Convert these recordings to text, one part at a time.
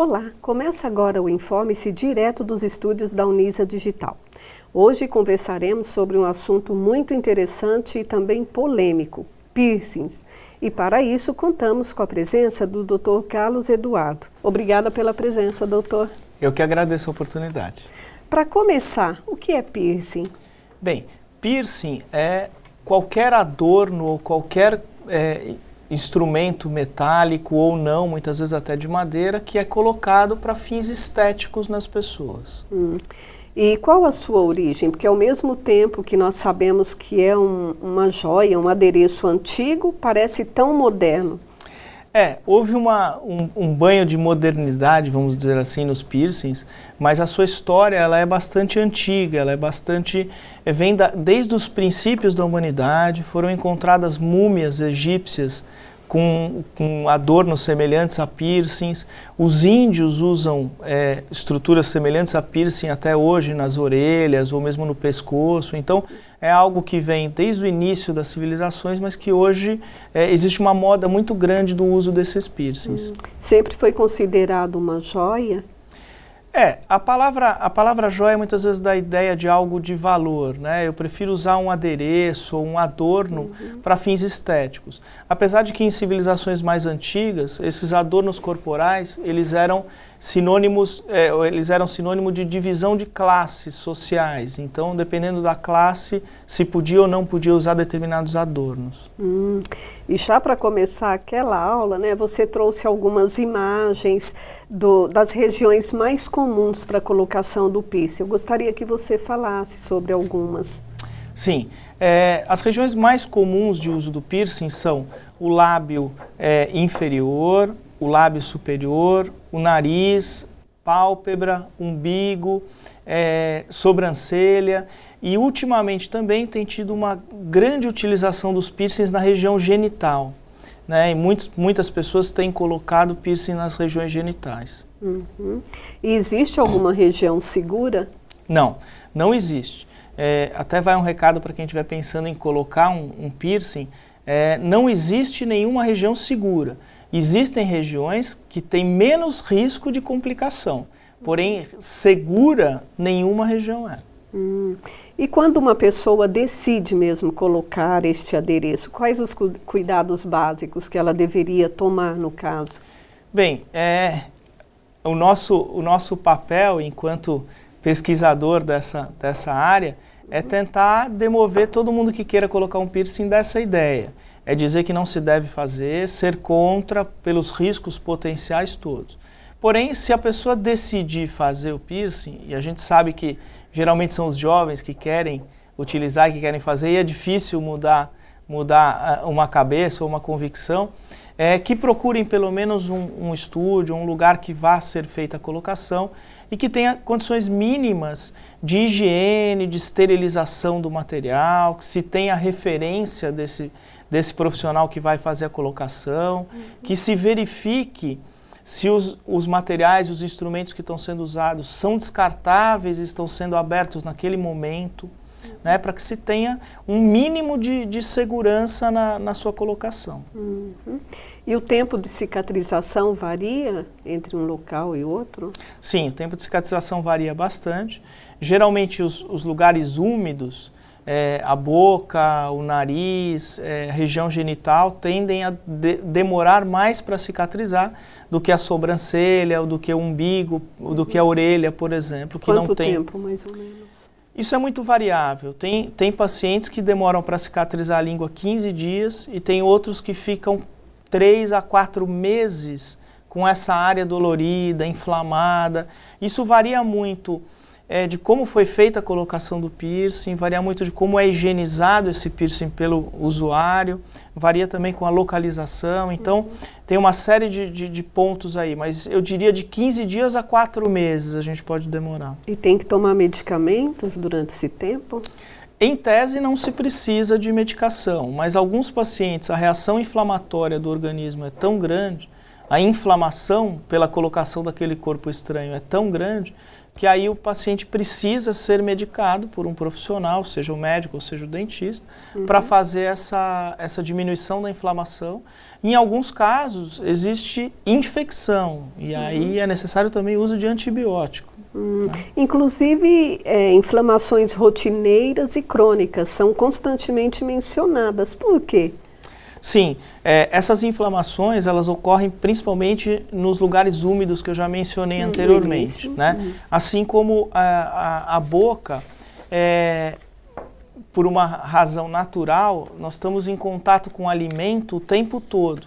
Olá, começa agora o Informe-se direto dos estúdios da Unisa Digital. Hoje conversaremos sobre um assunto muito interessante e também polêmico, piercings. E para isso contamos com a presença do Dr. Carlos Eduardo. Obrigada pela presença, doutor. Eu que agradeço a oportunidade. Para começar, o que é piercing? Bem, piercing é qualquer adorno ou qualquer instrumento metálico ou não, muitas vezes até de madeira, que é colocado para fins estéticos nas pessoas. E qual a sua origem? Porque ao mesmo tempo que nós sabemos que é uma joia, um adereço antigo, parece tão moderno. Houve um banho de modernidade, vamos dizer assim, nos piercings, mas a sua história ela é bastante antiga, ela é bastante... desde os princípios da humanidade, foram encontradas múmias egípcias com adornos semelhantes a piercings. Os índios usam estruturas semelhantes a piercing até hoje nas orelhas ou mesmo no pescoço. Então, é algo que vem desde o início das civilizações, mas que hoje existe uma moda muito grande do uso desses piercings. Sempre foi considerado uma joia? A palavra joia muitas vezes dá a ideia de algo de valor, né? Eu prefiro usar um adereço ou um adorno para fins estéticos. Apesar de que em civilizações mais antigas, esses adornos corporais, eles eram sinônimo de divisão de classes sociais. Então, dependendo da classe, se podia ou não podia usar determinados adornos. E já para começar aquela aula, né, você trouxe algumas imagens das regiões mais comuns para a colocação do piercing. Eu gostaria que você falasse sobre algumas. Sim, as regiões mais comuns de uso do piercing são o lábio inferior, o lábio superior, o nariz, pálpebra, umbigo, sobrancelha, e ultimamente também tem tido uma grande utilização dos piercings na região genital, né? E muitas pessoas têm colocado piercing nas regiões genitais. E existe alguma região segura? Não existe. Até vai um recado para quem estiver pensando em colocar um piercing, não existe nenhuma região segura. Existem regiões que têm menos risco de complicação, porém segura nenhuma região é. E quando uma pessoa decide mesmo colocar este adereço, quais os cuidados básicos que ela deveria tomar no caso? Bem, o nosso papel enquanto pesquisador dessa área é tentar demover todo mundo que queira colocar um piercing dessa ideia. É dizer que não se deve fazer, ser contra pelos riscos potenciais todos. Porém, se a pessoa decidir fazer o piercing, e a gente sabe que geralmente são os jovens que querem utilizar, que querem fazer, e é difícil mudar uma cabeça ou uma convicção, que procurem pelo menos um estúdio, um lugar que vá ser feita a colocação e que tenha condições mínimas de higiene, de esterilização do material, que se tenha referência desse profissional que vai fazer a colocação, que se verifique se os materiais, os instrumentos que estão sendo usados são descartáveis e estão sendo abertos naquele momento, né, para que se tenha um mínimo de segurança na sua colocação. E o tempo de cicatrização varia entre um local e outro? Sim, o tempo de cicatrização varia bastante. Geralmente os lugares úmidos, a boca, o nariz, a região genital tendem a demorar mais para cicatrizar do que a sobrancelha, ou do que o umbigo, ou do que a orelha, por exemplo. Que Quanto não tem... tempo, mais ou menos? Isso é muito variável. Tem pacientes que demoram para cicatrizar a língua 15 dias e tem outros que ficam 3 a 4 meses com essa área dolorida, inflamada. Isso varia muito de como foi feita a colocação do piercing, varia muito de como é higienizado esse piercing pelo usuário, varia também com a localização. Então, tem uma série de pontos aí, mas eu diria de 15 dias a 4 meses a gente pode demorar. E tem que tomar medicamentos durante esse tempo? Em tese, não se precisa de medicação, mas alguns pacientes, a reação inflamatória do organismo é tão grande, a inflamação pela colocação daquele corpo estranho é tão grande que aí o paciente precisa ser medicado por um profissional, seja o médico ou seja o dentista, para fazer essa diminuição da inflamação. Em alguns casos, existe infecção e aí é necessário também o uso de antibiótico. Inclusive, inflamações rotineiras e crônicas são constantemente mencionadas. Por quê? Sim, essas inflamações, elas ocorrem principalmente nos lugares úmidos que eu já mencionei anteriormente, né? Assim como a boca, por uma razão natural, nós estamos em contato com o alimento o tempo todo.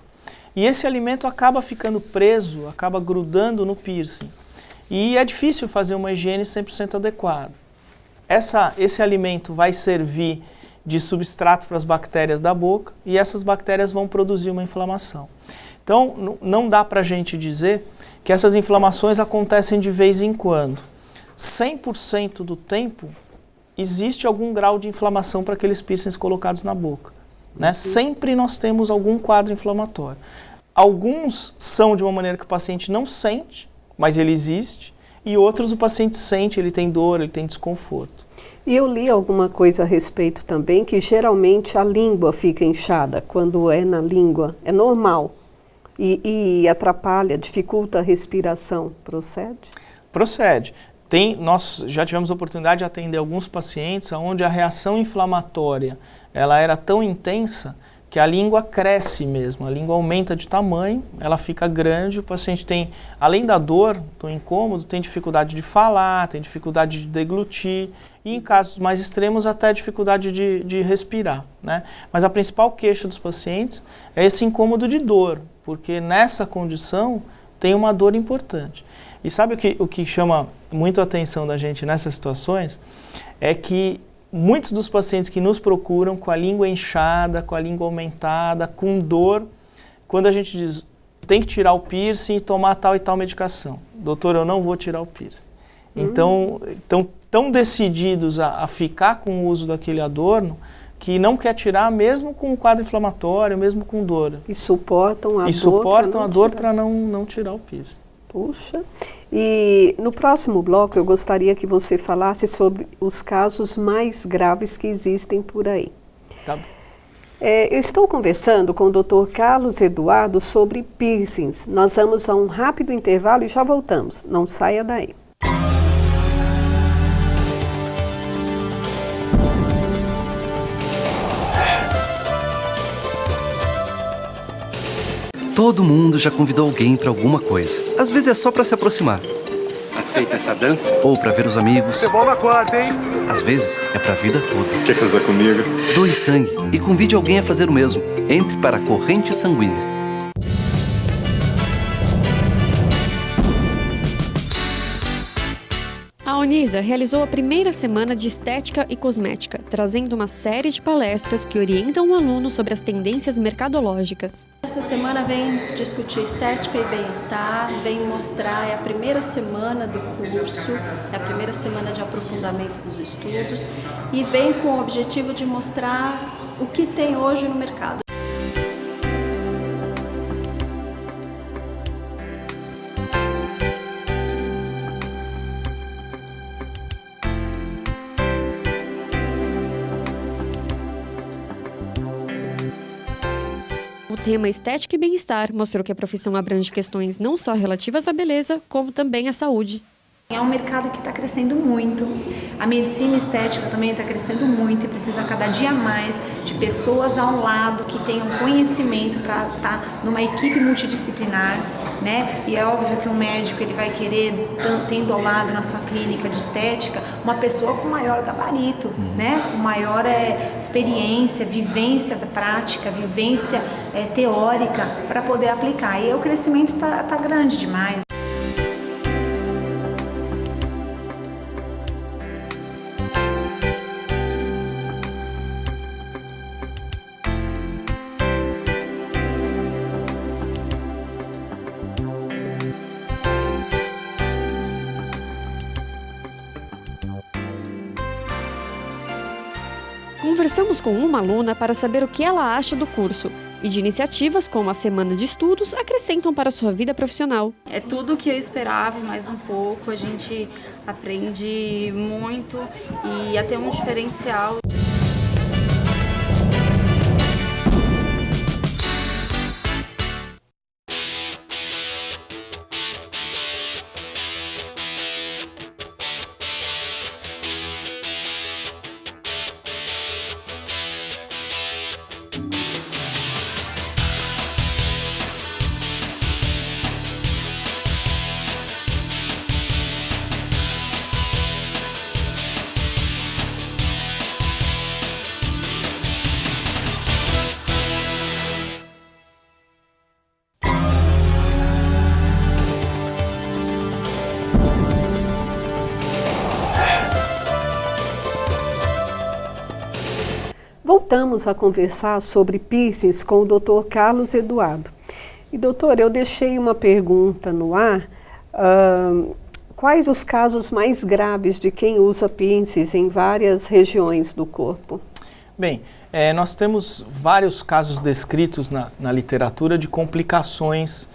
E esse alimento acaba ficando preso, acaba grudando no piercing. E é difícil fazer uma higiene 100% adequada. Esse alimento vai servir de substrato para as bactérias da boca e essas bactérias vão produzir uma inflamação. Então, não dá para a gente dizer que essas inflamações acontecem de vez em quando. 100% do tempo existe algum grau de inflamação para aqueles piercings colocados na boca, né? Sempre nós temos algum quadro inflamatório. Alguns são de uma maneira que o paciente não sente, mas ele existe, e outros o paciente sente, ele tem dor, ele tem desconforto. E eu li alguma coisa a respeito também, que geralmente a língua fica inchada quando é na língua. É normal e atrapalha, dificulta a respiração. Procede? Procede. Nós já tivemos a oportunidade de atender alguns pacientes onde a reação inflamatória ela era tão intensa que a língua cresce mesmo, a língua aumenta de tamanho, ela fica grande, o paciente tem, além da dor, do incômodo, tem dificuldade de falar, tem dificuldade de deglutir e em casos mais extremos até dificuldade de respirar, né? Mas a principal queixa dos pacientes é esse incômodo de dor, porque nessa condição tem uma dor importante. E sabe o que chama muito a atenção da gente nessas situações? É que muitos dos pacientes que nos procuram com a língua inchada, com a língua aumentada, com dor, quando a gente diz, tem que tirar o piercing e tomar tal e tal medicação. Doutor, eu não vou tirar o piercing. Então, tão decididos a ficar com o uso daquele adorno, que não quer tirar mesmo com um quadro inflamatório, mesmo com dor. E suportam a dor para não tirar o piercing. Puxa. E no próximo bloco eu gostaria que você falasse sobre os casos mais graves que existem por aí. Tá. Eu estou conversando com o Dr. Carlos Eduardo sobre piercings. Nós vamos a um rápido intervalo e já voltamos. Não saia daí. Todo mundo já convidou alguém para alguma coisa. Às vezes é só para se aproximar. Aceita essa dança? Ou para ver os amigos. Você bola a quarta, hein? Às vezes é para a vida toda. Quer casar comigo? Doe sangue e convide alguém a fazer o mesmo. Entre para a corrente sanguínea. A Unisa realizou a primeira semana de Estética e Cosmética, trazendo uma série de palestras que orientam o aluno sobre as tendências mercadológicas. Essa semana vem discutir estética e bem-estar, vem mostrar, é a primeira semana do curso, é a primeira semana de aprofundamento dos estudos e vem com o objetivo de mostrar o que tem hoje no mercado. O tema Estética e Bem-Estar mostrou que a profissão abrange questões não só relativas à beleza, como também à saúde. É um mercado que está crescendo muito, a medicina estética também está crescendo muito e precisa cada dia mais de pessoas ao lado que tenham conhecimento para estar numa equipe multidisciplinar, né? E é óbvio que um médico ele vai querer, tendo ao lado na sua clínica de estética, uma pessoa com maior gabarito, né? Com maior experiência, vivência da prática, vivência teórica para poder aplicar. E o crescimento tá grande demais. Conversamos com uma aluna para saber o que ela acha do curso e de iniciativas como a Semana de Estudos acrescentam para a sua vida profissional. É tudo o que eu esperava e mais um pouco. A gente aprende muito e até um diferencial. Voltamos a conversar sobre piercings com o Dr. Carlos Eduardo. E doutor, eu deixei uma pergunta no ar. Quais os casos mais graves de quem usa piercings em várias regiões do corpo? Bem, nós temos vários casos descritos na literatura de complicações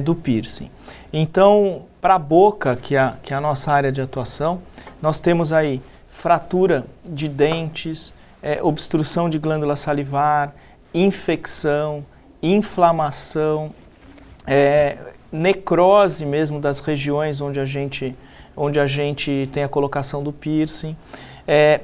do piercing. Então, para a boca, que é a nossa área de atuação, nós temos aí fratura de dentes, obstrução de glândula salivar, infecção, inflamação, necrose mesmo das regiões onde a gente tem a colocação do piercing.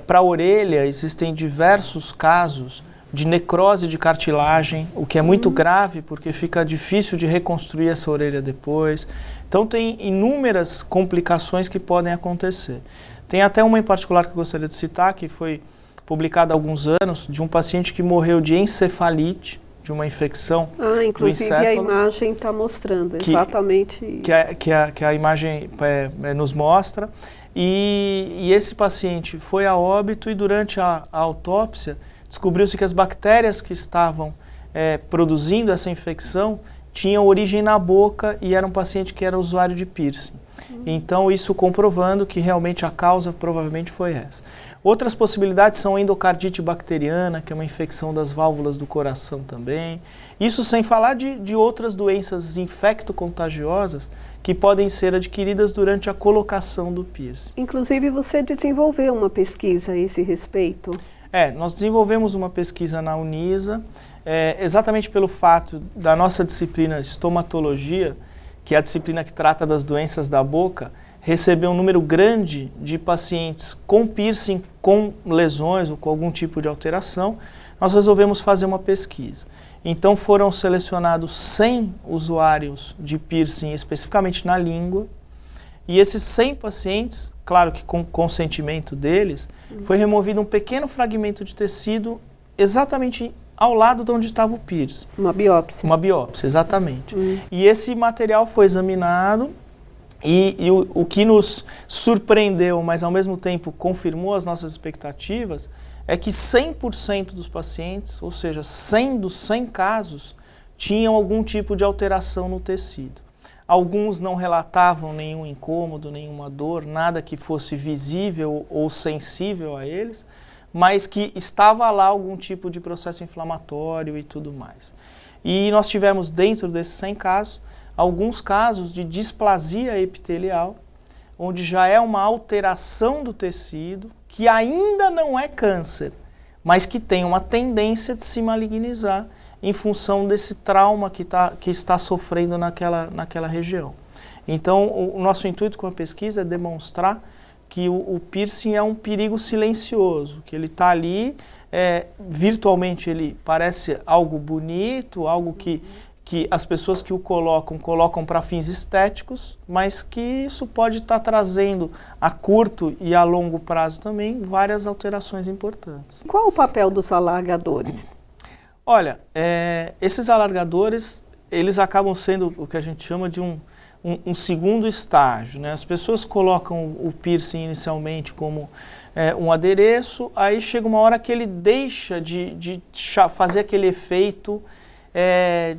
Para a orelha existem diversos casos de necrose de cartilagem, o que é muito grave porque fica difícil de reconstruir essa orelha depois. Então tem inúmeras complicações que podem acontecer. Tem até uma em particular que eu gostaria de citar, que foi publicada há alguns anos, de um paciente que morreu de encefalite, de uma infecção inclusive do encéfalo, a imagem está mostrando exatamente que a imagem nos mostra. E esse paciente foi a óbito e durante a autópsia descobriu-se que as bactérias que estavam produzindo essa infecção tinham origem na boca e era um paciente que era usuário de piercing. Então isso comprovando que realmente a causa provavelmente foi essa. Outras possibilidades são endocardite bacteriana, que é uma infecção das válvulas do coração também. Isso sem falar de outras doenças infecto-contagiosas que podem ser adquiridas durante a colocação do piercing. Inclusive você desenvolveu uma pesquisa a esse respeito? Nós desenvolvemos uma pesquisa na Unisa, exatamente pelo fato da nossa disciplina estomatologia, que é a disciplina que trata das doenças da boca, receber um número grande de pacientes com piercing, com lesões ou com algum tipo de alteração, nós resolvemos fazer uma pesquisa. Então foram selecionados 100 usuários de piercing especificamente na língua, e esses 100 pacientes, claro que com consentimento deles, foi removido um pequeno fragmento de tecido exatamente ao lado de onde estava o piercing. Uma biópsia. Uma biópsia, exatamente. E esse material foi examinado e o que nos surpreendeu, mas ao mesmo tempo confirmou as nossas expectativas, é que 100% dos pacientes, ou seja, 100 dos 100 casos, tinham algum tipo de alteração no tecido. Alguns não relatavam nenhum incômodo, nenhuma dor, nada que fosse visível ou sensível a eles, mas que estava lá algum tipo de processo inflamatório e tudo mais. E nós tivemos dentro desses 100 casos, alguns casos de displasia epitelial, onde já é uma alteração do tecido, que ainda não é câncer, mas que tem uma tendência de se malignizar em função desse trauma que está sofrendo naquela região. Então, o nosso intuito com a pesquisa é demonstrar que o piercing é um perigo silencioso, que ele está ali, virtualmente ele parece algo bonito, algo que as pessoas que o colocam para fins estéticos, mas que isso pode estar trazendo a curto e a longo prazo também várias alterações importantes. Qual o papel dos alargadores? Olha, esses alargadores, eles acabam sendo o que a gente chama de um segundo estágio, né? As pessoas colocam o piercing inicialmente como um adereço, aí chega uma hora que ele deixa de fazer aquele efeito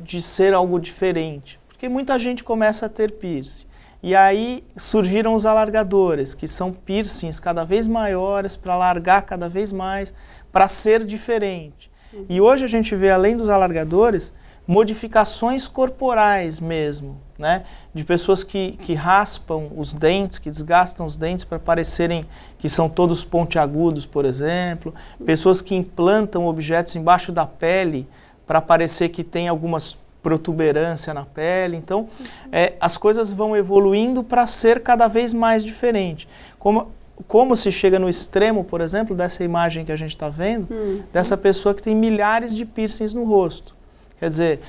de ser algo diferente, porque muita gente começa a ter piercing. E aí surgiram os alargadores, que são piercings cada vez maiores, para alargar cada vez mais, para ser diferente. E hoje a gente vê, além dos alargadores, modificações corporais mesmo, né? De pessoas que raspam os dentes, que desgastam os dentes para parecerem que são todos pontiagudos, por exemplo. Pessoas que implantam objetos embaixo da pele para parecer que tem algumas protuberância na pele. Então, as coisas vão evoluindo para ser cada vez mais diferente. Como se chega no extremo, por exemplo, dessa imagem que a gente está vendo, dessa pessoa que tem milhares de piercings no rosto. Quer dizer,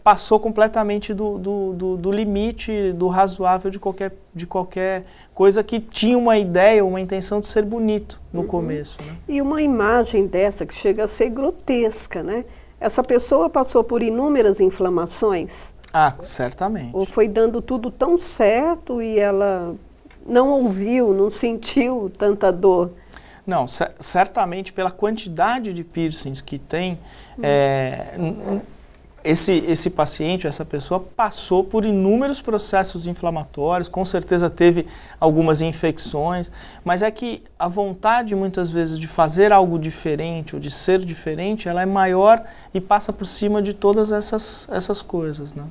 passou completamente do limite, do razoável de qualquer coisa que tinha uma ideia, uma intenção de ser bonito no começo. Né? E uma imagem dessa que chega a ser grotesca, né? Essa pessoa passou por inúmeras inflamações? Ah, certamente. Ou foi dando tudo tão certo e ela não ouviu, não sentiu tanta dor? Não, certamente pela quantidade de piercings que tem, esse paciente, essa pessoa passou por inúmeros processos inflamatórios, com certeza teve algumas infecções, mas é que a vontade muitas vezes de fazer algo diferente ou de ser diferente, ela é maior e passa por cima de todas essas coisas, né?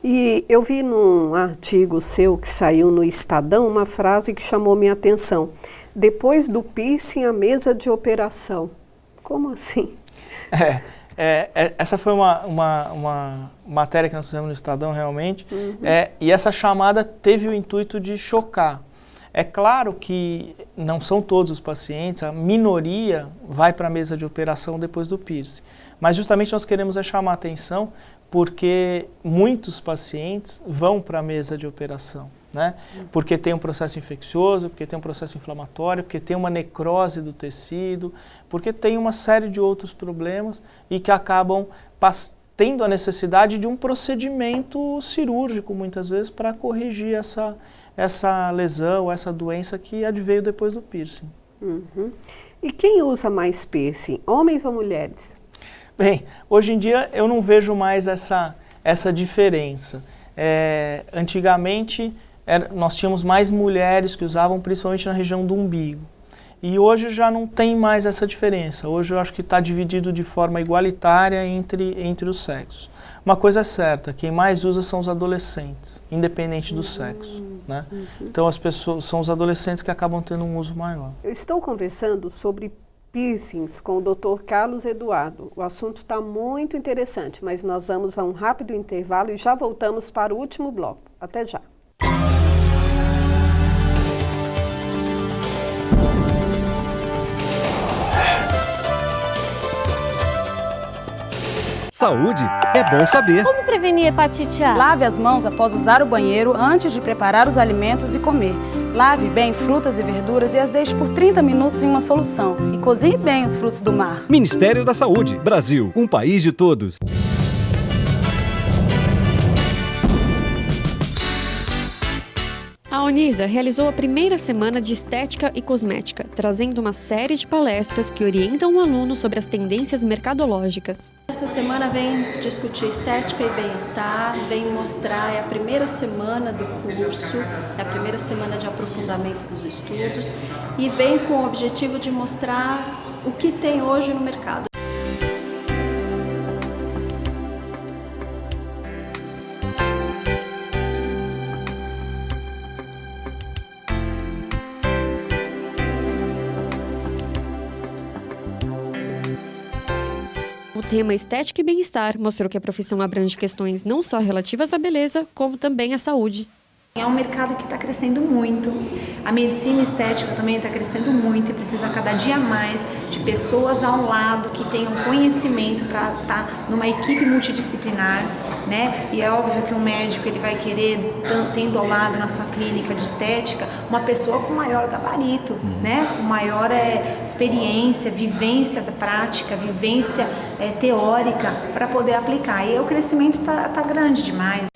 E eu vi num artigo seu que saiu no Estadão uma frase que chamou minha atenção. Depois do piercing, a mesa de operação. Como assim? Essa foi uma matéria que nós fizemos no Estadão, realmente. E essa chamada teve o intuito de chocar. É claro que não são todos os pacientes, a minoria vai para a mesa de operação depois do piercing. Mas justamente nós queremos chamar a atenção porque muitos pacientes vão para a mesa de operação, né? Porque tem um processo infeccioso, porque tem um processo inflamatório, porque tem uma necrose do tecido, porque tem uma série de outros problemas e que acabam tendo a necessidade de um procedimento cirúrgico, muitas vezes, para corrigir essa lesão, essa doença que adveio depois do piercing. E quem usa mais piercing, homens ou mulheres? Bem, hoje em dia eu não vejo mais essa diferença. Antigamente nós tínhamos mais mulheres que usavam principalmente na região do umbigo. E hoje já não tem mais essa diferença. Hoje eu acho que está dividido de forma igualitária entre os sexos. Uma coisa é certa, quem mais usa são os adolescentes, independente do sexo, né? Então são os adolescentes que acabam tendo um uso maior. Eu estou conversando sobre piercings com o Dr. Carlos Eduardo. O assunto está muito interessante, mas nós vamos a um rápido intervalo e já voltamos para o último bloco. Até já. Saúde é bom saber. Como prevenir hepatite A? Lave as mãos após usar o banheiro antes de preparar os alimentos e comer. Lave bem frutas e verduras e as deixe por 30 minutos em uma solução. E cozinhe bem os frutos do mar. Ministério da Saúde. Brasil, um país de todos. A Unisa realizou a primeira semana de Estética e Cosmética, trazendo uma série de palestras que orientam o aluno sobre as tendências mercadológicas. Essa semana vem discutir estética e bem-estar, vem mostrar, é a primeira semana do curso, é a primeira semana de aprofundamento dos estudos e vem com o objetivo de mostrar o que tem hoje no mercado. O tema Estética e Bem-Estar mostrou que a profissão abrange questões não só relativas à beleza, como também à saúde. É um mercado que está crescendo muito, a medicina estética também está crescendo muito e precisa cada dia mais de pessoas ao lado que tenham conhecimento para estar numa equipe multidisciplinar, né? E é óbvio que um médico ele vai querer, tendo ao lado na sua clínica de estética, uma pessoa com maior gabarito, né? Com maior experiência, vivência da prática, vivência teórica para poder aplicar. E o crescimento está grande demais.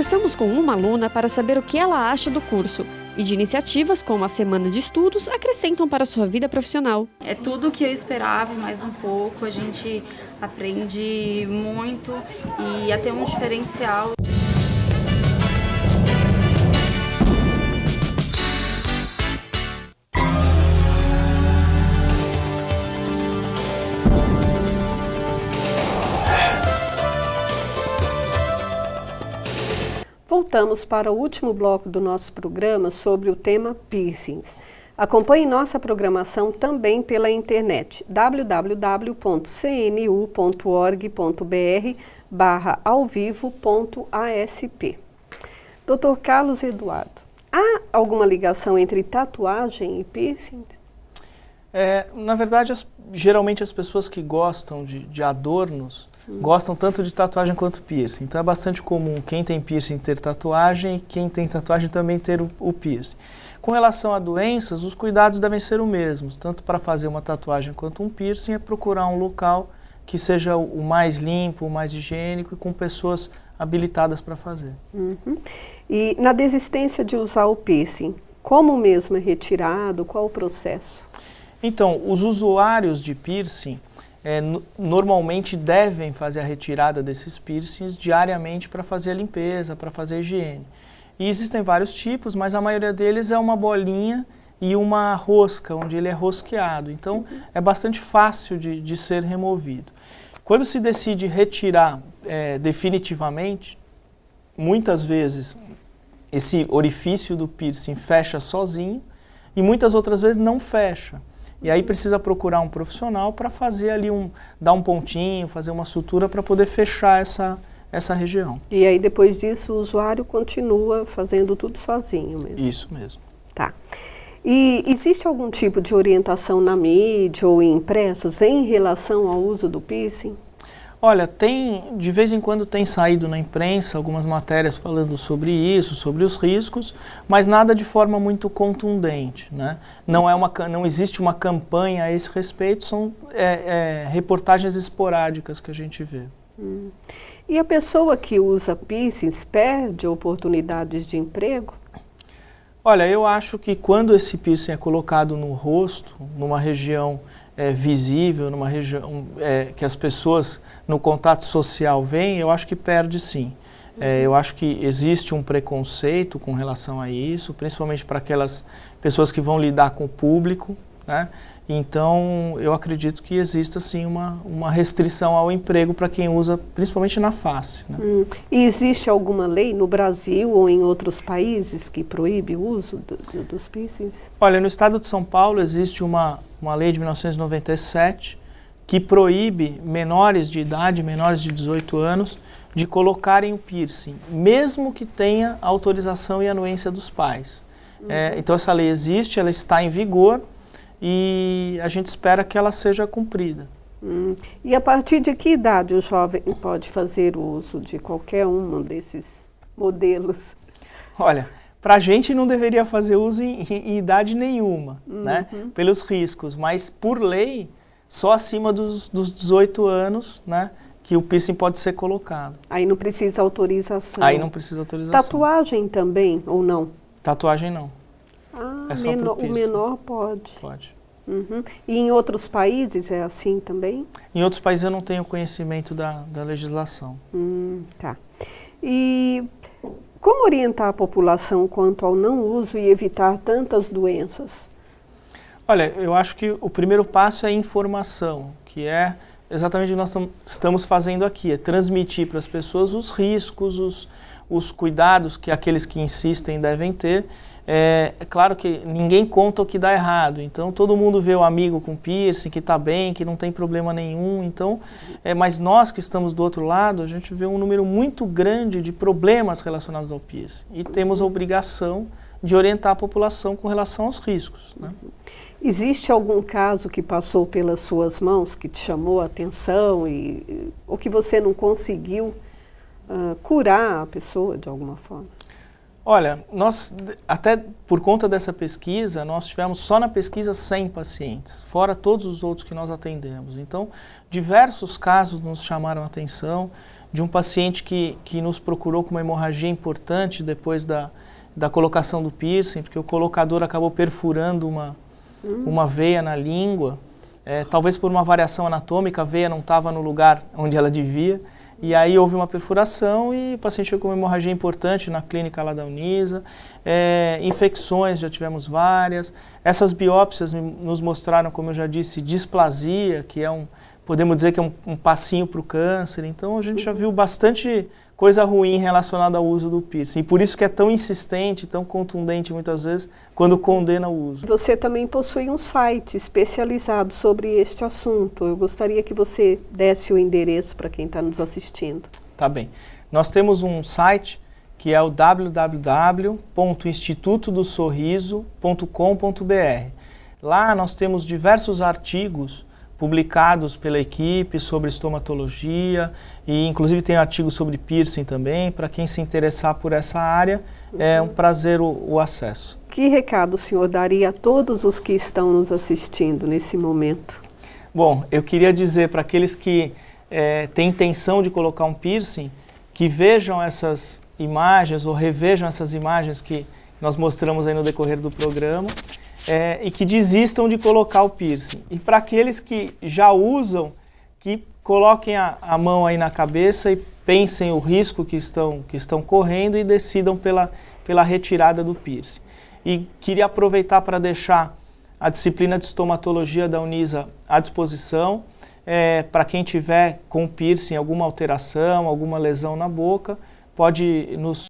Conversamos com uma aluna para saber o que ela acha do curso e de iniciativas como a Semana de Estudos acrescentam para a sua vida profissional. É tudo o que eu esperava e mais um pouco. A gente aprende muito e até um diferencial. Voltamos para o último bloco do nosso programa sobre o tema piercings. Acompanhe nossa programação também pela internet www.cnu.org.br/alvivo.asp. Dr. Carlos Eduardo, há alguma ligação entre tatuagem e piercings? Na verdade, geralmente as pessoas que gostam de adornos gostam tanto de tatuagem quanto piercing. Então é bastante comum quem tem piercing ter tatuagem e quem tem tatuagem também ter o piercing. Com relação a doenças, os cuidados devem ser os mesmos. Tanto para fazer uma tatuagem quanto um piercing é procurar um local que seja o mais limpo, o mais higiênico e com pessoas habilitadas para fazer. E na desistência de usar o piercing, como mesmo é retirado? Qual o processo? Então, os usuários de piercing normalmente devem fazer a retirada desses piercings diariamente para fazer a limpeza, para fazer a higiene. E existem vários tipos, mas a maioria deles é uma bolinha e uma rosca, onde ele é rosqueado. Então, é bastante fácil de ser removido. Quando se decide retirar definitivamente, muitas vezes esse orifício do piercing fecha sozinho e muitas outras vezes não fecha. E aí precisa procurar um profissional para fazer ali dar um pontinho, fazer uma sutura para poder fechar essa região. E aí depois disso o usuário continua fazendo tudo sozinho mesmo? Isso mesmo. Tá. E existe algum tipo de orientação na mídia ou em impressos em relação ao uso do piercing? Olha, de vez em quando tem saído na imprensa algumas matérias falando sobre isso, sobre os riscos, mas nada de forma muito contundente, né? Não existe uma campanha a esse respeito, são reportagens esporádicas que a gente vê. E a pessoa que usa piercings perde oportunidades de emprego? Olha, eu acho que quando esse piercing é colocado no rosto, numa região visível, numa região que as pessoas no contato social veem, eu acho que perde sim. Eu acho que existe um preconceito com relação a isso, principalmente para aquelas pessoas que vão lidar com o público, né? Então, eu acredito que exista sim uma restrição ao emprego para quem usa, principalmente na face, né? E existe alguma lei no Brasil ou em outros países que proíbe o uso dos piercings? Olha, no estado de São Paulo existe uma lei de 1997 que proíbe menores de idade, menores de 18 anos, de colocarem o piercing, mesmo que tenha autorização e anuência dos pais. Então essa lei existe, ela está em vigor e a gente espera que ela seja cumprida. E a partir de que idade o jovem pode fazer o uso de qualquer um desses modelos? Olha, para a gente não deveria fazer uso em idade nenhuma, né? Pelos riscos, mas por lei, só acima dos 18 anos, né, que o piercing pode ser colocado. Aí não precisa autorização? Aí não precisa autorização. Tatuagem também ou não? Tatuagem não. É só o menor pode? Pode. E em outros países é assim também? Em outros países eu não tenho conhecimento da legislação. Tá. E como orientar a população quanto ao não uso e evitar tantas doenças? Olha, eu acho que o primeiro passo é a informação, que é exatamente o que nós estamos fazendo aqui, é transmitir para as pessoas os riscos, os cuidados que aqueles que insistem devem ter. É claro que ninguém conta o que dá errado, então todo mundo vê o amigo com piercing, que está bem, que não tem problema nenhum, então, mas nós que estamos do outro lado, a gente vê um número muito grande de problemas relacionados ao piercing e temos a obrigação de orientar a população com relação aos riscos, né? Existe algum caso que passou pelas suas mãos, que te chamou a atenção ou que você não conseguiu curar a pessoa de alguma forma? Olha, nós, até por conta dessa pesquisa, nós tivemos só na pesquisa 100 pacientes, fora todos os outros que nós atendemos. Então, diversos casos nos chamaram a atenção de um paciente que nos procurou com uma hemorragia importante depois da colocação do piercing, porque o colocador acabou perfurando uma veia na língua, talvez por uma variação anatômica, a veia não estava no lugar onde ela devia, e aí houve uma perfuração e o paciente ficou com uma hemorragia importante na clínica lá da Unisa. Infecções, já tivemos várias. Essas biópsias nos mostraram, como eu já disse, displasia, que podemos dizer que é um passinho para o câncer. Então a gente já viu bastante coisa ruim relacionada ao uso do piercing. E por isso que é tão insistente, tão contundente muitas vezes, quando condena o uso. Você também possui um site especializado sobre este assunto. Eu gostaria que você desse o endereço para quem está nos assistindo. Tá bem. Nós temos um site que é o www.institutodosorriso.com.br. Lá nós temos diversos artigos publicados pela equipe sobre estomatologia e inclusive tem artigos sobre piercing também, para quem se interessar por essa área, é um prazer o acesso. Que recado o senhor daria a todos os que estão nos assistindo nesse momento? Bom, eu queria dizer para aqueles que têm intenção de colocar um piercing, que vejam essas imagens ou revejam essas imagens que nós mostramos aí no decorrer do programa, e que desistam de colocar o piercing. E para aqueles que já usam, que coloquem a mão aí na cabeça e pensem o risco que estão correndo e decidam pela retirada do piercing. E queria aproveitar para deixar a disciplina de estomatologia da Unisa à disposição, para quem tiver com piercing alguma alteração, alguma lesão na boca, pode nos